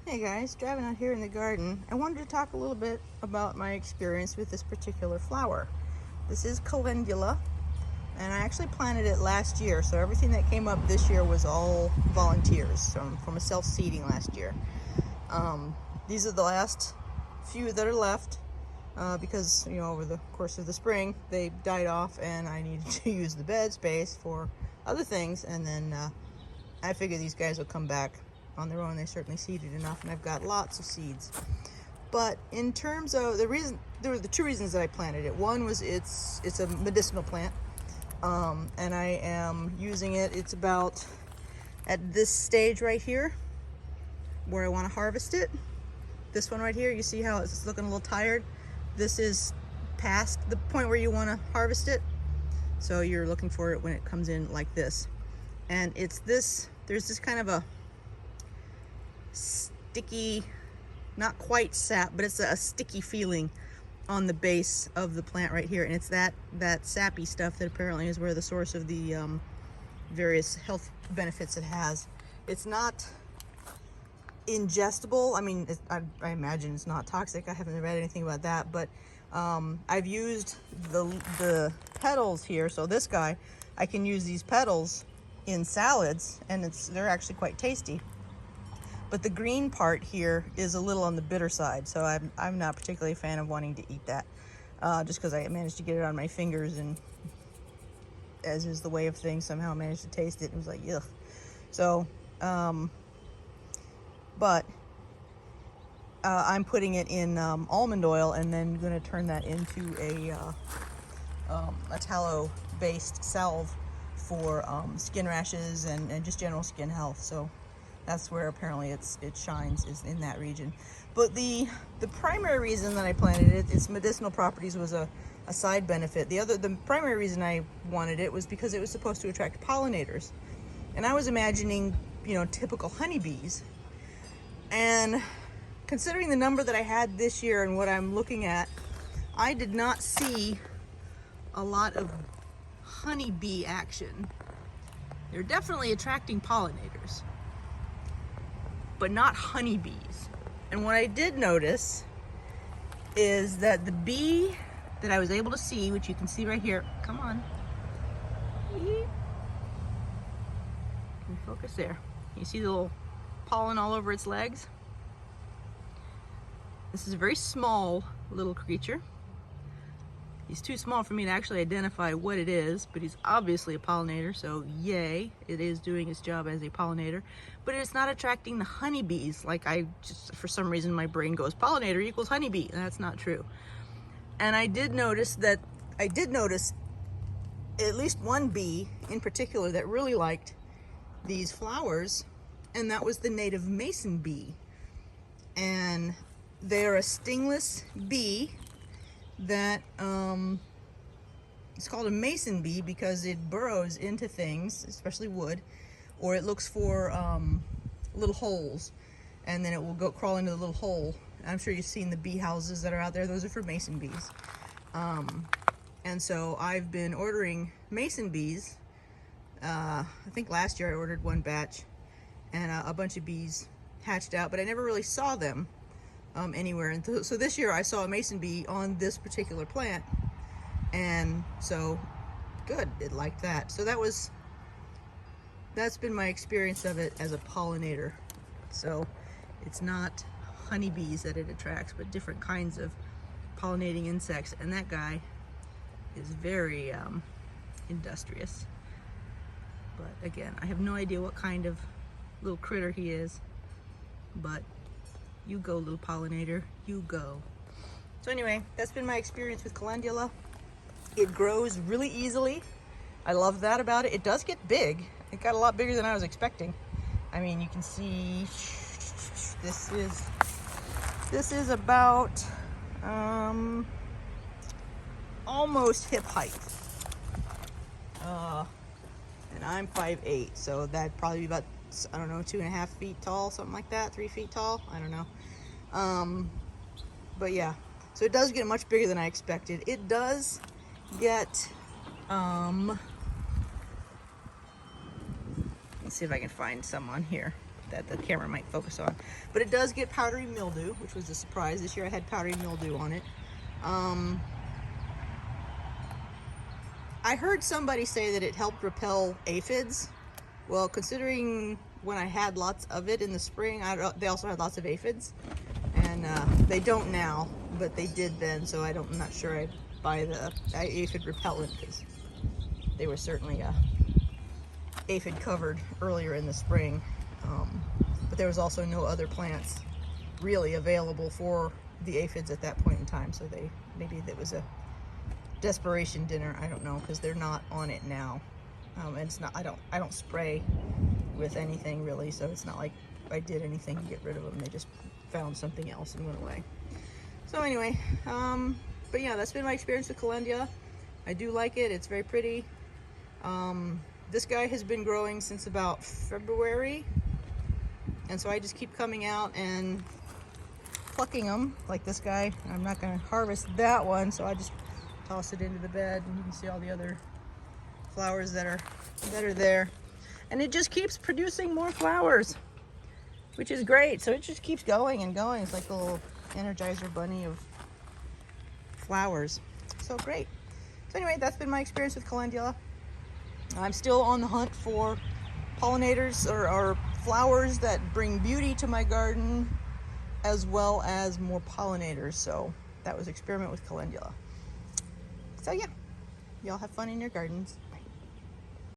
Hey guys, driving out here in the garden. I wanted to talk a little bit about my experience with this particular flower. This is Calendula, and I actually planted it last year, so everything that came up this year was all volunteers from a self-seeding last year. These are the last few that are left because, over the course of the spring, they died off and I needed to use the bed space for other things, and then I figure these guys will come back on their own. They certainly seeded enough, and I've got lots of seeds. But in terms of the reason, there were the two reasons that I planted it. One was it's a medicinal plant, and I am using it. It's about at this stage right here where I want to harvest it. This one right here, you see how it's looking a little tired? This is past the point where you want to harvest it. So you're looking for it when it comes in like this. And it's this, there's this kind of a sticky, not quite sap, but it's a sticky feeling on the base of the plant right here. And it's that sappy stuff that apparently is where the source of the various health benefits it has. It's not ingestible. I mean, I imagine it's not toxic. I haven't read anything about that, but I've used the petals here. So this guy, I can use these petals in salads, and they're actually quite tasty. But the green part here is a little on the bitter side, so I'm not particularly a fan of wanting to eat that, just because I managed to get it on my fingers, and as is the way of things, somehow I managed to taste it. It was like, ugh. So, but I'm putting it in almond oil, and then going to turn that into a tallow-based salve for skin rashes and just general skin health. So that's where apparently it shines, is in that region. But the primary reason that I planted it, its medicinal properties, was a side benefit. The primary reason I wanted it was because it was supposed to attract pollinators. And I was imagining, typical honeybees. And considering the number that I had this year and what I'm looking at, I did not see a lot of honeybee action. They're definitely attracting pollinators, but not honeybees. And what I did notice is that the bee that I was able to see, which you can see right here, come on, can you focus there? You see the little pollen all over its legs? This is a very small little creature. He's too small for me to actually identify what it is, but he's obviously a pollinator, so yay, it is doing its job as a pollinator. But it's not attracting the honeybees. Like, for some reason, my brain goes pollinator equals honeybee, and that's not true. And I did notice at least one bee in particular that really liked these flowers, and that was the native mason bee. And they are a stingless bee that it's called a mason bee because it burrows into things, especially wood, or it looks for little holes, and then it will go crawl into the little hole. I'm sure you've seen the bee houses that are out there. Those are for mason bees. And so I've been ordering mason bees. I think last year I ordered one batch, and a bunch of bees hatched out, but I never really saw them anywhere. And so this year I saw a mason bee on this particular plant, and so good, it liked that. So that's been my experience of it as a pollinator. So it's not honeybees that it attracts, but different kinds of pollinating insects. And that guy is very industrious. But again, I have no idea what kind of little critter he is, but you go, little pollinator, you go. So anyway, that's been my experience with Calendula. It grows really easily. I love that about it. It does get big. It got a lot bigger than I was expecting. I mean, you can see this is about almost hip height. And I'm 5'8", so that'd probably be about, I don't know, 2.5 feet tall, something like that, 3 feet tall, I don't know. But yeah, so it does get much bigger than I expected. It does get, let's see if I can find some on here that the camera might focus on. But it does get powdery mildew, which was a surprise. This year I had powdery mildew on it. I heard somebody say that it helped repel aphids. Well, considering when I had lots of it in the spring, they also had lots of aphids. And they don't now, but they did then, so I'm not sure I buy the aphid repellent, because they were certainly aphid covered earlier in the spring. But there was also no other plants really available for the aphids at that point in time, so maybe that was a desperation dinner. I don't know, because they're not on it now. And it's not, I don't spray with anything really, so it's not like I did anything to get rid of them. They just found something else and went away. So anyway, but yeah, that's been my experience with Calendula. I do like it. It's very pretty. This guy has been growing since about February, and so I just keep coming out and plucking them, like this guy. I'm not going to harvest that one, so I just toss it into the bed, and you can see all the other flowers that are there, and it just keeps producing more flowers, which is great. So it just keeps going and going. It's like a little Energizer bunny of flowers. So great. So anyway, that's been my experience with Calendula. I'm still on the hunt for pollinators or flowers that bring beauty to my garden, as well as more pollinators. So that was experiment with Calendula. So yeah, y'all have fun in your gardens.